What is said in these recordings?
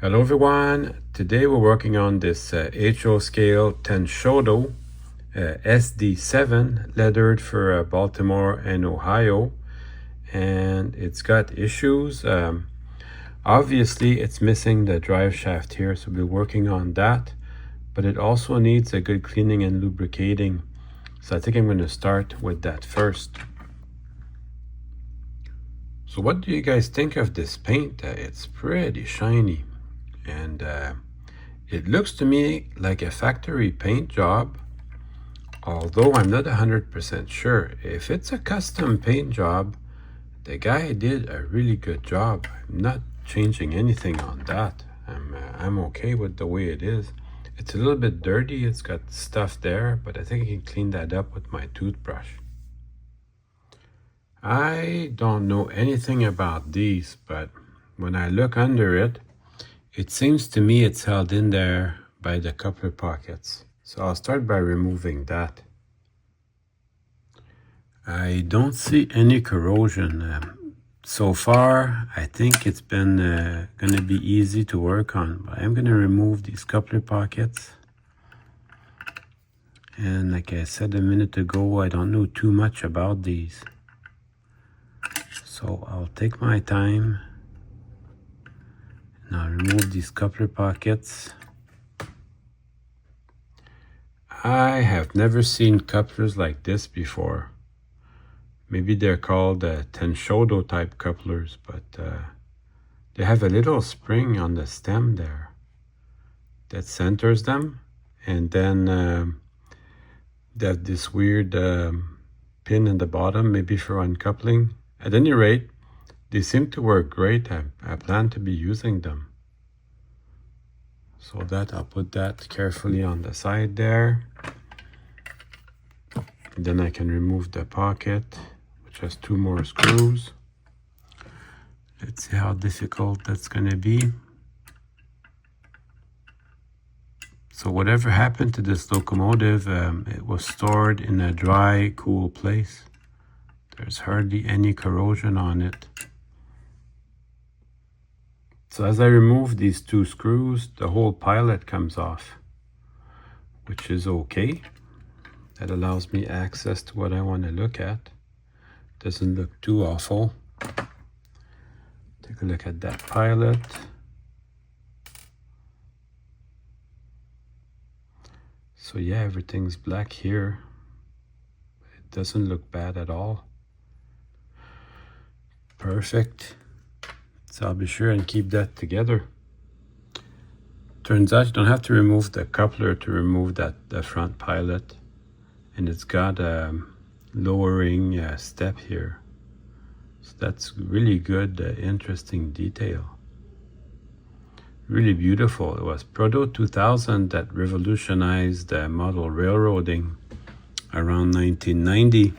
Hello everyone, today we're working on this HO scale Tenshodo SD7 leathered for Baltimore and Ohio, and it's got issues. Obviously it's missing the drive shaft here, so we'll be working on that, but it also needs a good cleaning and lubricating, so I think I'm going to start with that first. So what do you guys think of this paint? It's pretty shiny, and it looks to me like a factory paint job, although I'm not 100% sure. If it's a custom paint job, the guy did a really good job. I'm not changing anything on that. I'm okay with the way it is. It's a little bit dirty, it's got stuff there, but I think I can clean that up with my toothbrush. I don't know anything about these, but when I look under it, it seems to me it's held in there by the coupler pockets. So I'll start by removing that. I don't see any corrosion. So far, I think it's been going to be easy to work on. But I'm going to remove these coupler pockets. And like I said a minute ago, I don't know too much about these. So I'll take my time. And I'll remove these coupler pockets. I have never seen couplers like this before. Maybe they're called Tenshodo type couplers, but they have a little spring on the stem there that centers them, and then they have this weird pin in the bottom, maybe for uncoupling. At any rate, they seem to work great. I plan to be using them. So that I'll put that carefully on the side there. And then I can remove the pocket, which has 2 more screws. Let's see how difficult that's going to be. So whatever happened to this locomotive, it was stored in a dry, cool place. There's hardly any corrosion on it. So as I remove these 2 screws, the whole pilot comes off, which is okay. That allows me access to what I want to look at. Doesn't look too awful. Take a look at that pilot. So yeah, everything's black here. It doesn't look bad at all. Perfect. So I'll be sure and keep that together. Turns out you don't have to remove the coupler to remove the front pilot. And it's got a lowering step here. So that's really good, interesting detail. Really beautiful. It was Proto 2000 that revolutionized model railroading around 1990,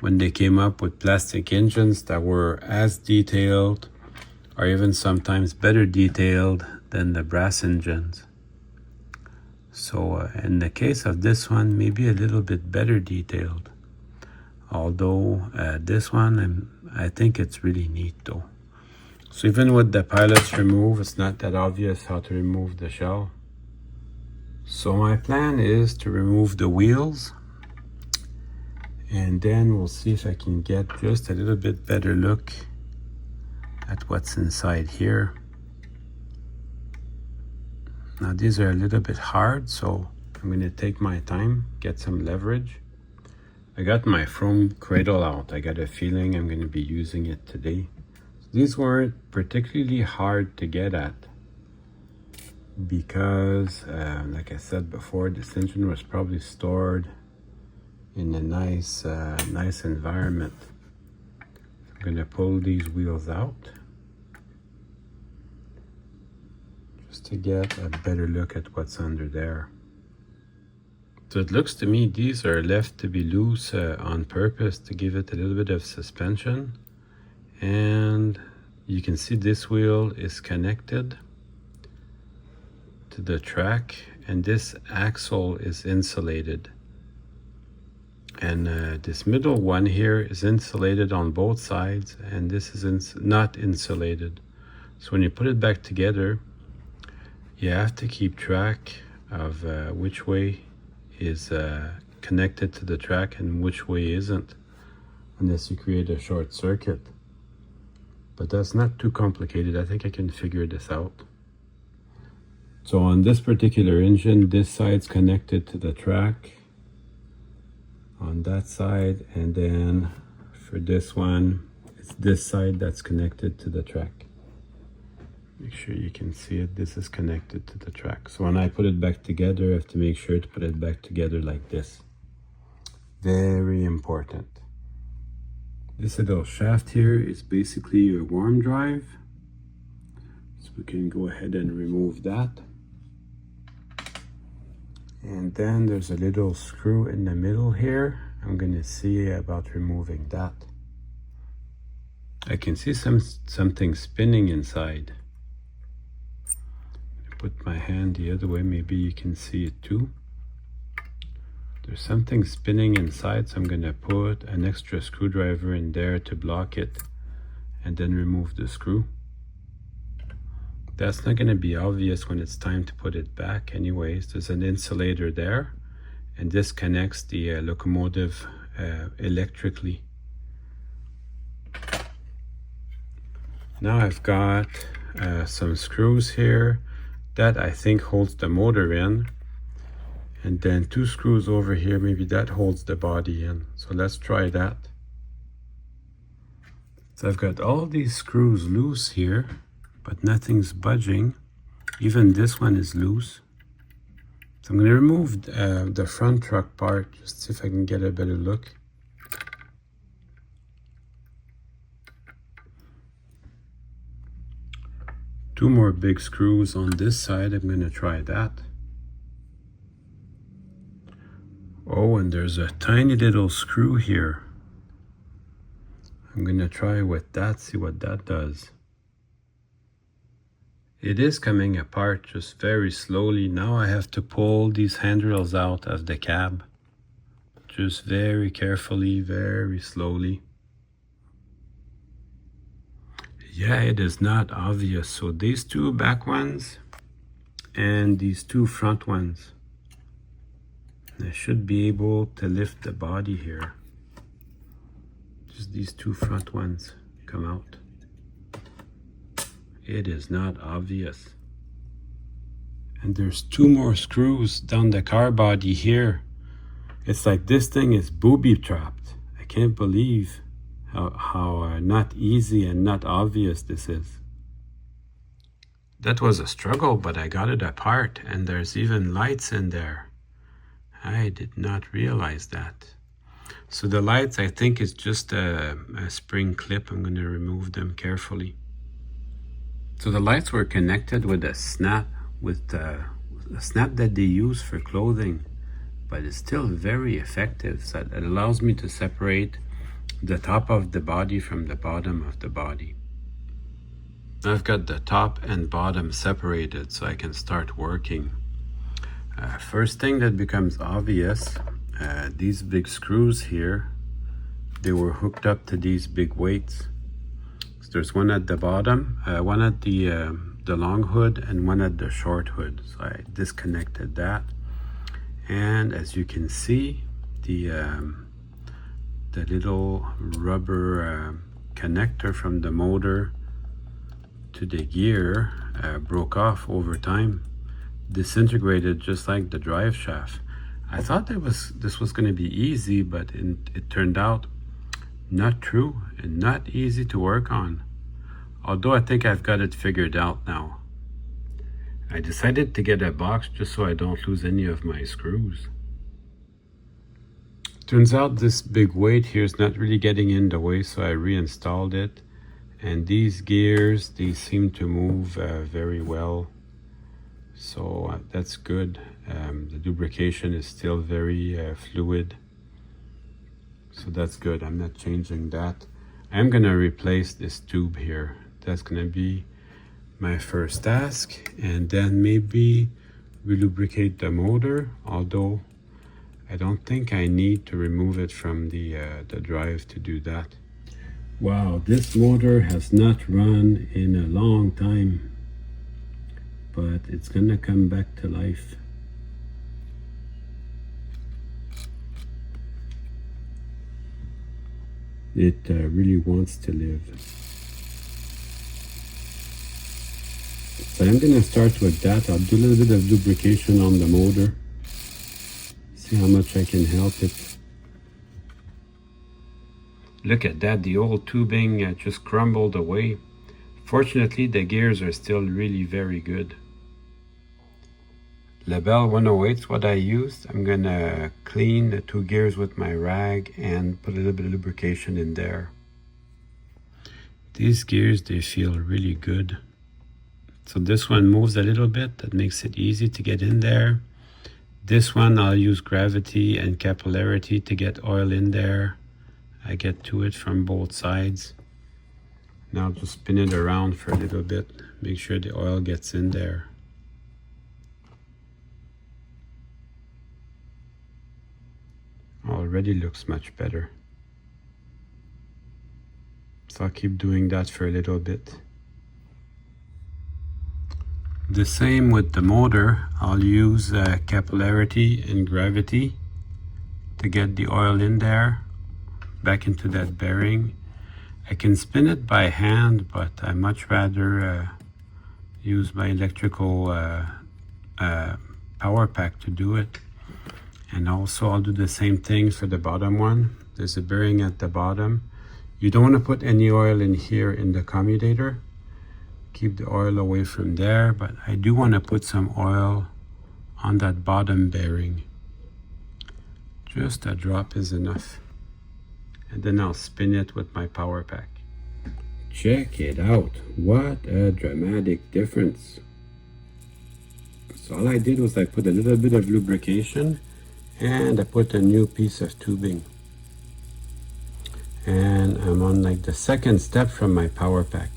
when they came up with plastic engines that were as detailed, or even sometimes better detailed, than the brass engines. So in the case of this one, maybe a little bit better detailed. Although this one, I think it's really neat though. So even with the pilots removed, it's not that obvious how to remove the shell. So my plan is to remove the wheels, and then we'll see if I can get just a little bit better look at what's inside here. Now these are a little bit hard, so I'm going to take my time, get some leverage. I got my foam cradle out. I got a feeling I'm going to be using it today. So these weren't particularly hard to get at because, like I said before, this engine was probably stored in a nice environment. I'm going to pull these wheels out just to get a better look at what's under there. So it looks to me these are left to be loose on purpose to give it a little bit of suspension. And you can see this wheel is connected to the track, and this axle is insulated. And this middle one here is insulated on both sides, and this is not insulated. So when you put it back together, you have to keep track of which way is connected to the track and which way isn't, unless you create a short circuit. But that's not too complicated. I think I can figure this out. So on this particular engine, this side's connected to the track on that side, and then for this one, it's this side that's connected to the track. Make sure you can see it. This is connected to the track. So when I put it back together, I have to make sure to put it back together like this. Very important. This little shaft here is basically a worm drive. So we can go ahead and remove that. And then there's a little screw in the middle here. I'm going to see about removing that. I can see something spinning inside. Put my hand the other way, maybe you can see it too. There's something spinning inside, so I'm going to put an extra screwdriver in there to block it and then remove the screw. That's not going to be obvious when it's time to put it back anyways. There's an insulator there, and this connects the locomotive electrically. Now I've got some screws here that I think holds the motor in, and then 2 screws over here, maybe that holds the body in. So let's try that. So I've got all these screws loose here, but nothing's budging. Even this one is loose. So I'm going to remove the front truck part, just see if I can get a better look. Two more big screws on this side. I'm going to try that. Oh, and there's a tiny little screw here. I'm going to try with that, see what that does. It is coming apart just very slowly. Now I have to pull these handrails out of the cab. Just very carefully, very slowly. Yeah, it is not obvious. So these 2 back ones and these 2 front ones. I should be able to lift the body here. Just these 2 front ones come out. It is not obvious. And there's 2 more screws down the car body here. It's like this thing is booby trapped. I can't believe how not easy and not obvious this is. That was a struggle, but I got it apart, and there's even lights in there. I did not realize that. So the lights, I think, is just a spring clip. I'm going to remove them carefully. So the lights were connected with a snap, with a snap that they use for clothing, but it's still very effective. So it allows me to separate the top of the body from the bottom of the body. I've got the top and bottom separated, so I can start working. First thing that becomes obvious, these big screws here, they were hooked up to these big weights. So there's one at the bottom, one at the long hood, and one at the short hood. So I disconnected that, and as you can see, the little rubber connector from the motor to the gear broke off over time, disintegrated just like the drive shaft. I thought this was going to be easy, but it turned out not true and not easy to work on. Although I think I've got it figured out now. I decided to get a box just so I don't lose any of my screws. Turns out this big weight here is not really getting in the way, so I reinstalled it. And these gears, they seem to move very well. So that's good. The lubrication is still very fluid. So that's good. I'm not changing that. I'm going to replace this tube here. That's going to be my first task. And then maybe relubricate the motor, although I don't think I need to remove it from the drive to do that. Wow, this motor has not run in a long time, but it's gonna come back to life. It really wants to live. So I'm gonna start with that. I'll do a little bit of lubrication on the motor, see how much I can help it. Look at that, the old tubing just crumbled away. Fortunately, the gears are still really very good. Lebel 108 is what I used. I'm gonna clean the two gears with my rag and put a little bit of lubrication in there. These gears, they feel really good. So this one moves a little bit, that makes it easy to get in there. This one, I'll use gravity and capillarity to get oil in there. I get to it from both sides. Now I'll just spin it around for a little bit, make sure the oil gets in there. Already looks much better. So I'll keep doing that for a little bit. The same with the motor. I'll use capillarity and gravity to get the oil in there, back into that bearing. I can spin it by hand, but I much rather use my electrical power pack to do it. And also I'll do the same thing for the bottom one. There's a bearing at the bottom. You don't want to put any oil in here in the commutator. Keep the oil away from there, but I do want to put some oil on that bottom bearing. Just a drop is enough. And then I'll spin it with my power pack. Check it out. What a dramatic difference. So all I did was I put a little bit of lubrication and I put a new piece of tubing. And I'm on like the second step from my power pack.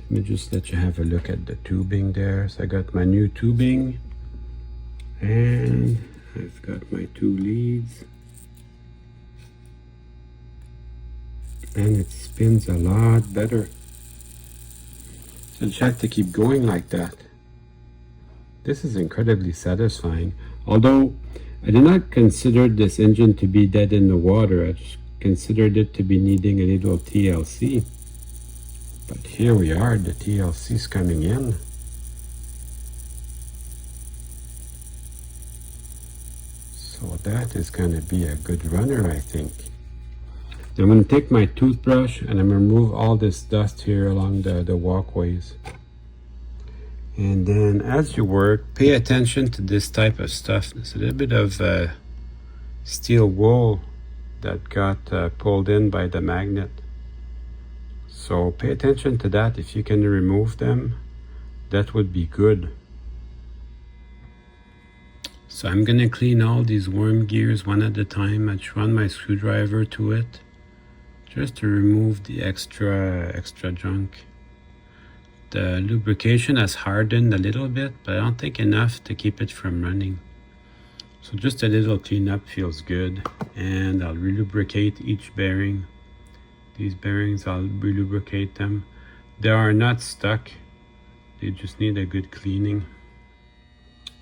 Let me just let you have a look at the tubing there. So I got my new tubing and I've got my two leads. And it spins a lot better. So just have to keep going like that. This is incredibly satisfying. Although I did not consider this engine to be dead in the water, I just considered it to be needing a little TLC. But here we are, the TLC is coming in. So that is going to be a good runner, I think. I'm going to take my toothbrush and I'm going to remove all this dust here along the walkways. And then as you work, pay attention to this type of stuff. There's a little bit of steel wool that got pulled in by the magnet. So pay attention to that. If you can remove them, that would be good. So I'm going to clean all these worm gears one at a time. I just run my screwdriver to it, just to remove the extra junk. The lubrication has hardened a little bit, but I don't think enough to keep it from running. So just a little cleanup feels good. And I'll relubricate each bearing. These bearings, I'll relubricate them. They are not stuck. They just need a good cleaning.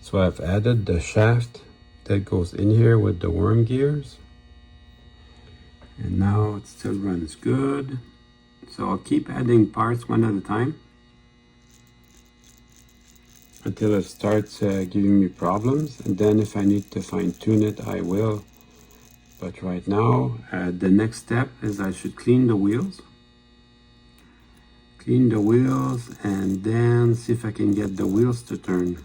So I've added the shaft that goes in here with the worm gears. And now it still runs good. So I'll keep adding parts one at a time until it starts giving me problems. And then if I need to fine tune it, I will. But right now, the next step is I should clean the wheels. Clean the wheels and then see if I can get the wheels to turn.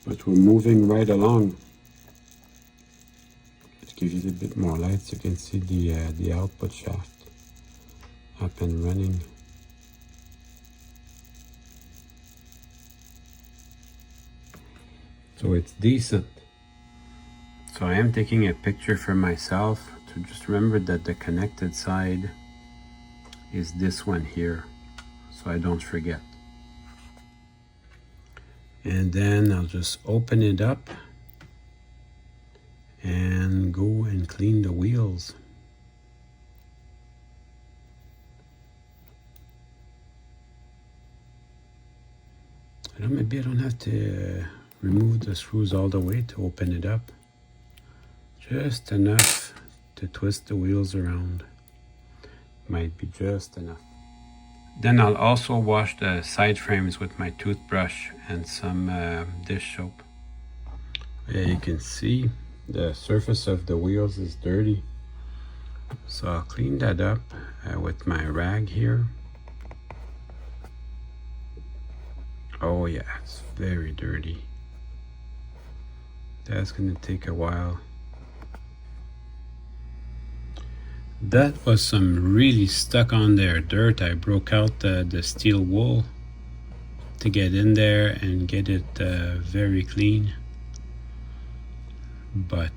But we're moving right along. Let's give you a bit more light so you can see the output shaft up and running. So it's decent. So I am taking a picture for myself to just remember that the connected side is this one here, so I don't forget. And then I'll just open it up and go and clean the wheels. I don't know, maybe I don't have to remove the screws all the way to open it up. Just enough to twist the wheels around. Might be just enough. Then I'll also wash the side frames with my toothbrush and some dish soap. Yeah, you can see the surface of the wheels is dirty. So I'll clean that up with my rag here. Oh yeah, it's very dirty. That's gonna take a while. That was some really stuck on there dirt. I broke out the steel wool to get in there and get it very clean. But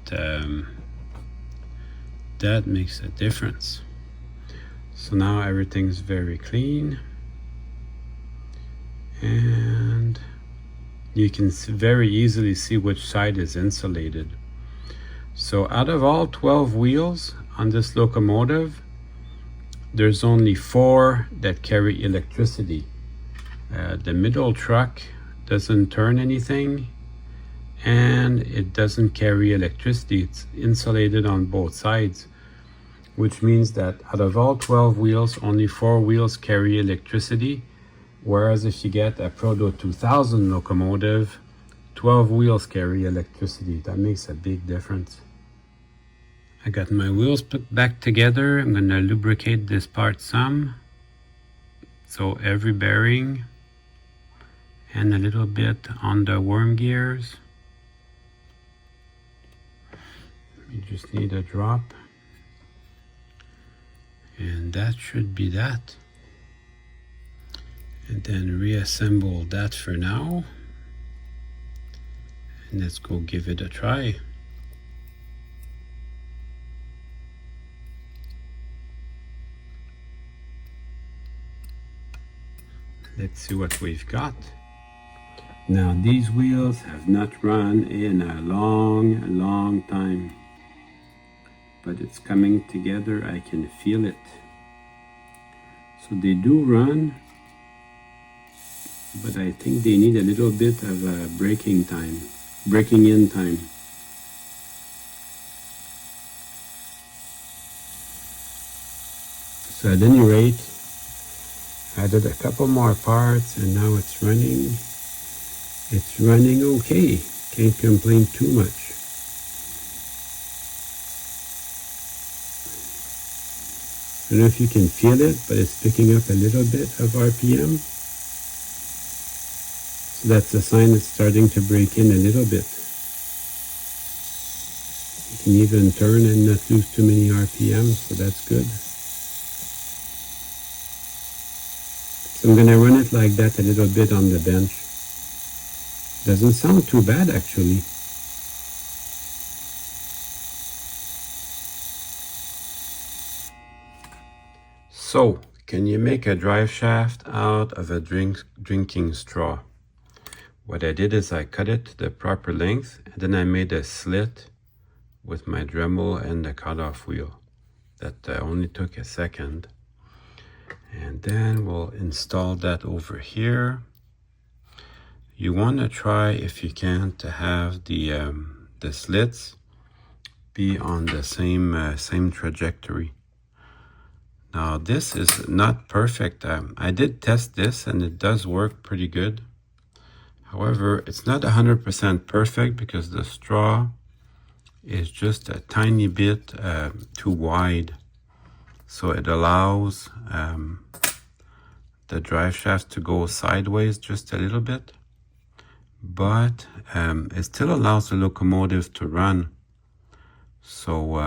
that makes a difference. So now everything's very clean. And you can very easily see which side is insulated. So out of all 12 wheels on this locomotive, there's only 4 that carry electricity. The middle truck doesn't turn anything and it doesn't carry electricity. It's insulated on both sides, which means that out of all 12 wheels, only 4 wheels carry electricity. Whereas if you get a Proto 2000 locomotive, 12 wheels carry electricity. That makes a big difference. I got my wheels put back together. I'm going to lubricate this part some. So every bearing and a little bit on the worm gears. You just need a drop. And that should be that. And then reassemble that for now. And let's go give it a try. Let's see what we've got. Now these wheels have not run in a long time. But it's coming together, I can feel it. So they do run, but I think they need a little bit of breaking in time. So at any rate, I added a couple more parts and now it's running. It's running okay. Can't complain too much. I don't know if you can feel it, but it's picking up a little bit of RPM. So that's a sign it's starting to break in a little bit. You can even turn and not lose too many RPM, so that's good. So I'm going to run it like that a little bit on the bench. Doesn't sound too bad actually. So, can you make a drive shaft out of a drinking straw? What I did is I cut it to the proper length and then I made a slit with my Dremel and the cutoff wheel. That only took a second. And then we'll install that over here. You want to try, if you can, to have the slits be on the same trajectory. Now this is not perfect. I did test this and it does work pretty good. However, it's not 100% perfect because the straw is just a tiny bit too wide. So it allows the drive shaft to go sideways just a little bit. But it still allows the locomotive to run. So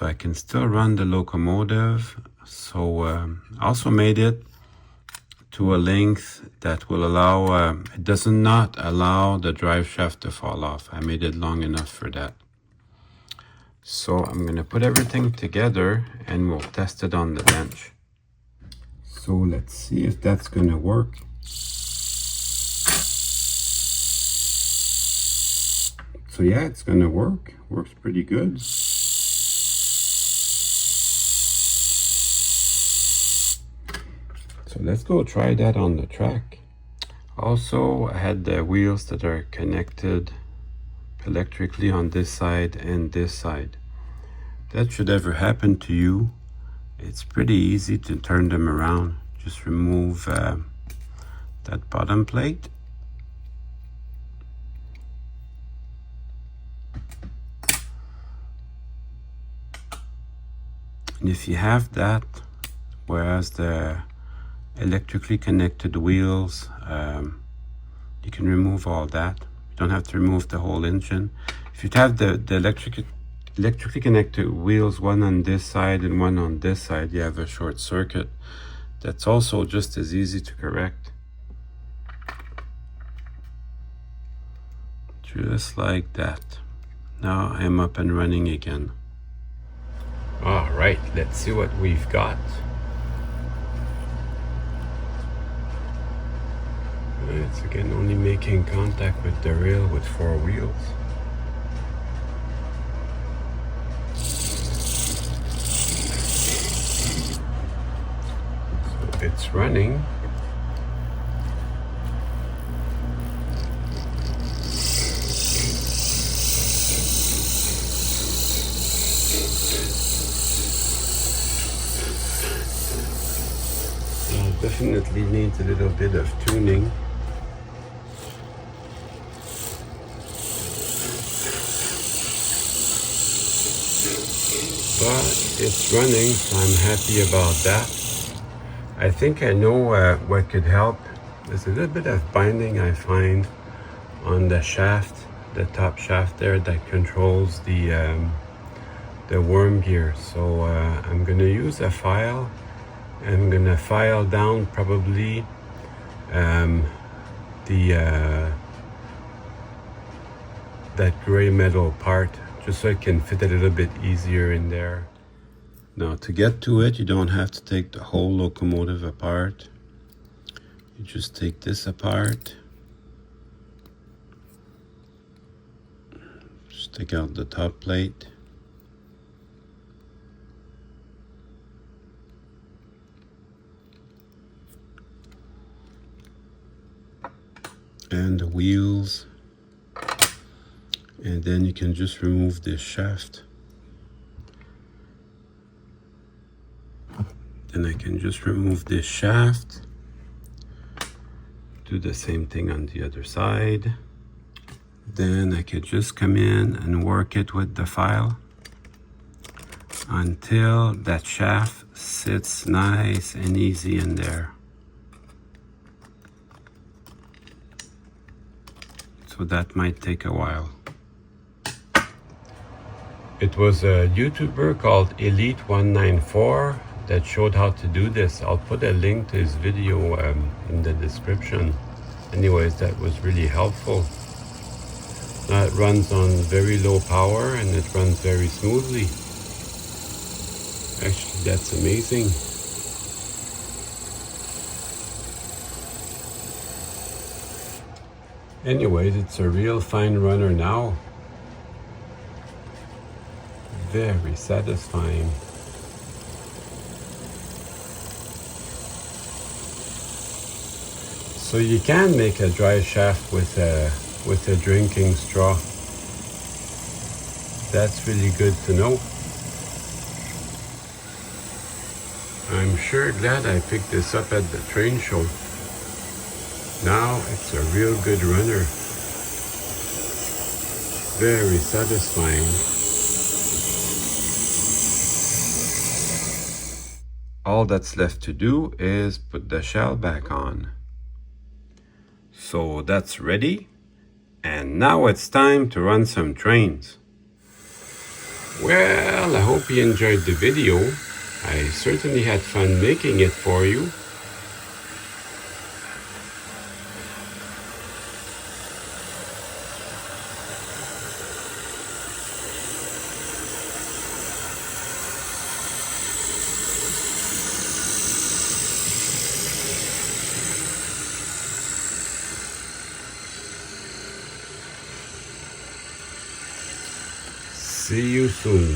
I can still run the locomotive. So I also made it to a length that will allow, it does not allow the drive shaft to fall off. I made it long enough for that. So I'm going to put everything together and we'll test it on the bench. So let's see if that's going to work. So yeah, it's going to work. Works pretty good. So let's go try that on the track. Also, I had the wheels that are connected electrically on this side and this side. That should ever happen to you, it's pretty easy to turn them around. Just remove that bottom plate. And if you have that, whereas the electrically connected wheels, you can remove all that. You don't have to remove the whole engine. If you have the electrically connected wheels, one on this side and one on this side, you have a short circuit. That's also just as easy to correct. Just like that. Now I'm up and running again. All right, let's see what we've got. It's again only making contact with the rail with 4 wheels. So it's running. Definitely needs a little bit of tuning. But it's running, so I'm happy about that. I think I know what could help. There's a little bit of binding I find on the shaft, the top shaft there that controls the worm gear. So I'm gonna use a file. I'm gonna file down probably that gray metal part, just so it can fit a little bit easier in there. Now to get to it, you don't have to take the whole locomotive apart. You just take this apart. Just take out the top plate. And the wheels, and then you can just remove this shaft. Then I can just remove this shaft, do the same thing on the other side. Then I could just come in and work it with the file until that shaft sits nice and easy in there. So that might take a while. It was a YouTuber called Elite194 that showed how to do this. I'll put a link to his video in the description. Anyways, that was really helpful. Now it runs on very low power and it runs very smoothly. Actually, that's amazing. Anyways, it's a real fine runner now. Very satisfying. So you can make a dry shaft with a drinking straw. That's really good to know. I'm sure glad I picked this up at the train show. Now it's a real good runner. Very satisfying. All that's left to do is put the shell back on. So that's ready. And now it's time to run some trains. Well, I hope you enjoyed the video. I certainly had fun making it for you. See you soon.